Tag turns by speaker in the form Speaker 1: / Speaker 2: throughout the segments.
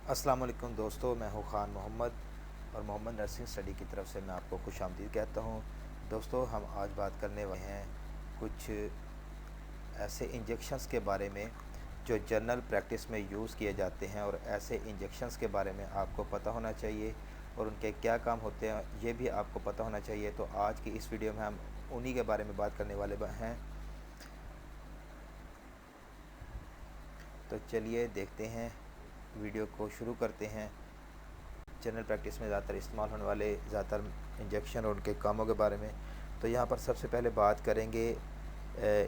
Speaker 1: अस्सलाम वालेकुम दोस्तों, मैं हूँ ख़ान मोहम्मद और मोहम्मद नर्सिंग स्टडी की तरफ से मैं आपको खुशामदीद कहता हूँ। दोस्तों, हम आज बात करने वाले हैं कुछ ऐसे इंजेक्शंस के बारे में जो जनरल प्रैक्टिस में यूज़ किए जाते हैं, और ऐसे इंजेक्शंस के बारे में आपको पता होना चाहिए और उनके क्या काम होते हैं ये भी आपको पता होना चाहिए। तो आज की इस वीडियो में हम उन्हीं के बारे में बात करने वाले हैं। तो चलिए देखते हैं, वीडियो को शुरू करते हैं। जनरल प्रैक्टिस में ज़्यादातर इस्तेमाल होने वाले ज़्यादातर इंजेक्शन और उनके कामों के बारे में। तो यहाँ पर सबसे पहले बात करेंगे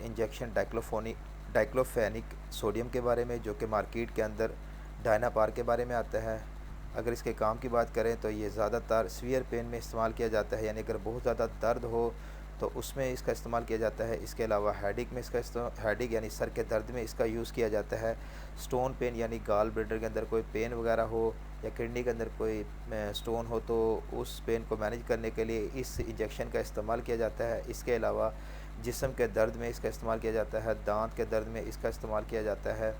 Speaker 1: इंजेक्शन डाइक्लोफेनिक सोडियम के बारे में, जो कि मार्केट के अंदर डायनापार के बारे में आता है। अगर इसके काम की बात करें तो ये ज़्यादातर सीवियर पेन में इस्तेमाल किया जाता है, यानी अगर बहुत ज़्यादा दर्द हो तो उसमें इसका इस्तेमाल किया जाता है। इसके अलावा हेडिक में हेडिक यानी सर के दर्द में इसका यूज़ किया जाता है। स्टोन पेन यानी गाल ब्लैडर के अंदर कोई पेन वगैरह हो या किडनी के अंदर कोई स्टोन हो तो उस पेन को मैनेज करने के लिए इस इंजेक्शन का इस्तेमाल किया जाता है। इसके अलावा जिस्म के दर्द में इसका इस्तेमाल किया जाता है, दांत के दर्द में इसका इस्तेमाल किया जाता है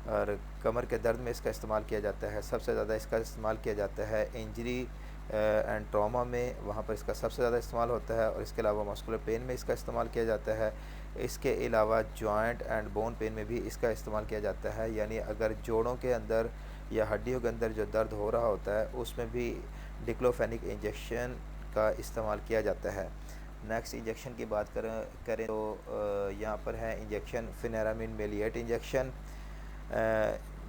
Speaker 1: और कमर के दर्द में इसका इस्तेमाल किया जाता है। सबसे ज़्यादा इसका इस्तेमाल किया जाता है इंजरी एंड ट्रॉमा में, वहाँ पर इसका सबसे ज़्यादा इस्तेमाल होता है। और इसके अलावा मस्कुलर पेन में इसका इस्तेमाल किया जाता है। इसके अलावा जॉइंट एंड बोन पेन में भी इसका इस्तेमाल किया जाता है, यानी अगर जोड़ों के अंदर या हड्डियों के अंदर जो दर्द हो रहा होता है उसमें भी डिक्लोफेनिक इंजेक्शन का इस्तेमाल किया जाता है। नेक्स्ट इंजेक्शन की बात करें तो यहाँ पर है इंजेक्शन फिनेरामिन मेलिएट इंजेक्शन,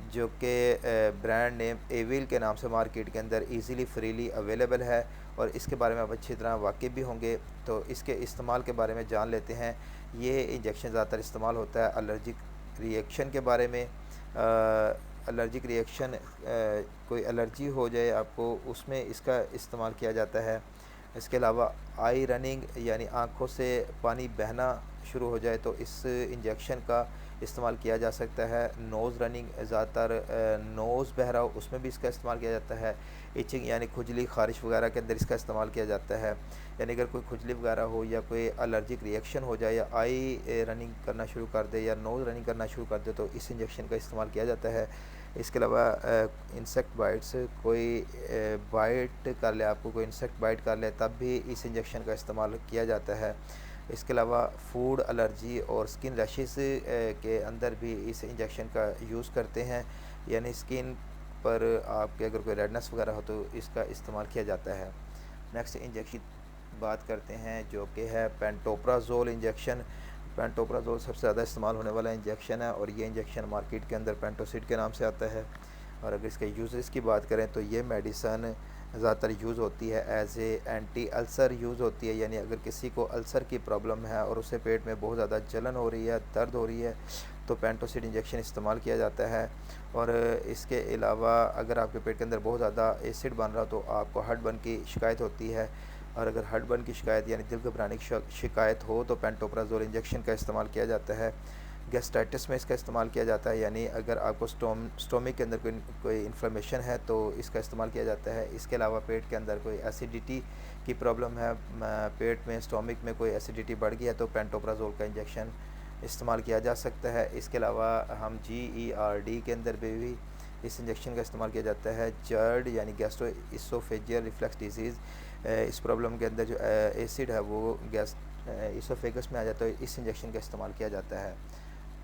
Speaker 1: जो कि ब्रांड नेम एविल के नाम से मार्केट के अंदर इजीली फ्रीली अवेलेबल है और इसके बारे में आप अच्छी तरह वाकिफ़ भी होंगे। तो इसके इस्तेमाल के बारे में जान लेते हैं। ये इंजेक्शन ज़्यादातर इस्तेमाल होता है एलर्जिक रिएक्शन के बारे में। एलर्जिक रिएक्शन, कोई एलर्जी हो जाए आपको, उसमें इसका इस्तेमाल किया जाता है। इसके अलावा आई रनिंग यानी आँखों से पानी बहना शुरू हो जाए तो इस इंजेक्शन का इस्तेमाल किया जा सकता है। नोज़ रनिंग, ज़्यादातर नोज़ बह रहा हो उसमें भी इसका इस्तेमाल किया जाता है। इचिंग यानी खुजली ख़ारिश वगैरह के अंदर इसका इस्तेमाल किया जाता है। यानी अगर कोई खुजली वगैरह हो या कोई एलर्जिक रिएक्शन हो जाए या आई रनिंग करना शुरू कर दे या नोज़ रनिंग करना शुरू कर दे तो इस इंजेक्शन का इस्तेमाल किया जाता है। इसके अलावा इंसेक्ट बाइट्स, कोई बाइट कर ले, आपको कोई इंसेक्ट बाइट कर ले तब भी इस इंजेक्शन का इस्तेमाल किया जाता है। इसके अलावा फूड एलर्जी और स्किन रैशेस के अंदर भी इस इंजेक्शन का यूज़ करते हैं, यानी स्किन पर आपके अगर कोई रेडनेस वगैरह हो तो इसका इस्तेमाल किया जाता है। नेक्स्ट इंजेक्शन बात करते हैं जो कि है पेंटोप्राजोल इंजेक्शन। पेंटोप्राजोल सबसे ज़्यादा इस्तेमाल होने वाला इंजेक्शन है और ये इंजेक्शन मार्केट के अंदर पेंटोसिड के नाम से आता है। और अगर इसके यूज़ेस की बात करें तो ये मेडिसन ज़्यादातर यूज़ होती है as a anti ulcer use होती है, यानी अगर किसी को अल्सर की प्रॉब्लम है और उसे पेट में बहुत ज़्यादा जलन हो रही है, दर्द हो रही है, तो पेंटोसिड इंजेक्शन इस्तेमाल किया जाता है। और इसके अलावा अगर आपके पेट के अंदर बहुत ज़्यादा एसिड बन रहा हो तो आपको हार्ट बर्न की शिकायत होती है, और अगर हार्ट बर्न की शिकायत यानी दिल घबराने की शिकायत हो तो पेंटोप्राजोल इंजेक्शन का इस्तेमाल किया जाता है। गैस्ट्राइटिस में इसका इस्तेमाल किया जाता है, यानी अगर आपको स्टोमिक के अंदर कोई इन्फ्लेमेशन है तो इसका इस्तेमाल किया जाता है। इसके अलावा पेट के अंदर कोई एसिडिटी की प्रॉब्लम है, पेट में स्टोमिक में कोई एसिडिटी बढ़ गई है तो पेंटोप्राजोल का इंजेक्शन इस्तेमाल किया जा सकता है। इसके अलावा हम GERD के अंदर भी इस इंजेक्शन का इस्तेमाल किया जाता है। जर्ड यानी गैस्ट्रो इसोफेजियल रिफ्लक्स डिजीज़, इस प्रॉब्लम के अंदर जो एसिड है वो गैस इसोफेगस में आ जाता है, तो इस इंजेक्शन का इस्तेमाल किया जाता है।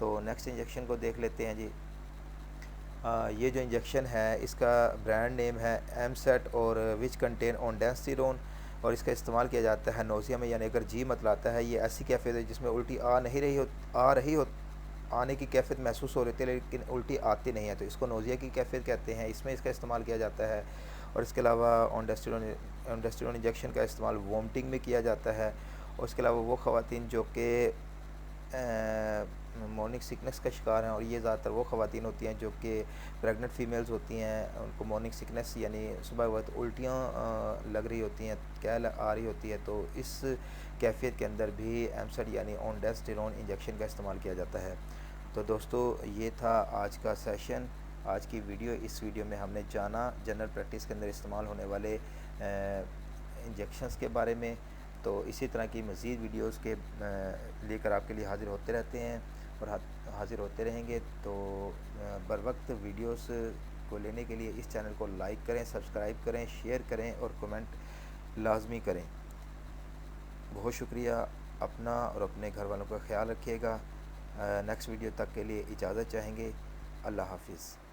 Speaker 1: तो नेक्स्ट इंजेक्शन को देख लेते हैं जी। ये जो इंजेक्शन है इसका ब्रांड नेम है एमसेट और विच कंटेन ऑनडेंसिरोन, और इसका इस्तेमाल किया जाता है नोज़िया में, यानी अगर जी मतलाता है, ये ऐसी कैफियत है जिसमें उल्टी आ रही हो आने की कैफियत महसूस हो रही थी लेकिन उल्टी आती नहीं है, तो इसको नोज़िया की कैफियत कहते हैं, इसमें इसका इस्तेमाल किया जाता है। और इसके अलावा ऑनडेस्टिरोन इंजेक्शन का इस्तेमाल वोमिटिंग में किया जाता है। और इसके अलावा वो ख़वातीन जो कि मॉर्निंग सिकनेस का शिकार हैं, और ये ज़्यादातर वो ख़वातीन होती हैं जो कि प्रेग्नेंट फ़ीमेल्स होती हैं, उनको मॉर्निंग सिकनेस यानी सुबह वक्त उल्टियाँ लग रही होती हैं, कैल आ रही होती है, तो इस कैफियत के अंदर भी एमसेड यानी ऑनडेस्टिरोन इंजेक्शन का इस्तेमाल किया जाता है। तो दोस्तों, ये था आज का सेशन, आज की वीडियो। इस वीडियो में हमने जाना जनरल प्रैक्टिस के अंदर इस्तेमाल होने वाले इंजेक्शंस के बारे में। तो इसी तरह की मज़ीद वीडियोज़ के लेकर आपके लिए हाज़िर होते रहते हैं और हाज़िर होते रहेंगे। तो बर वक्त वीडियोस को लेने के लिए इस चैनल को लाइक करें, सब्सक्राइब करें, शेयर करें और कमेंट लाजमी करें। बहुत शुक्रिया। अपना और अपने घर वालों का ख्याल रखिएगा। नेक्स्ट वीडियो तक के लिए इजाज़त चाहेंगे। अल्लाह हाफिज़।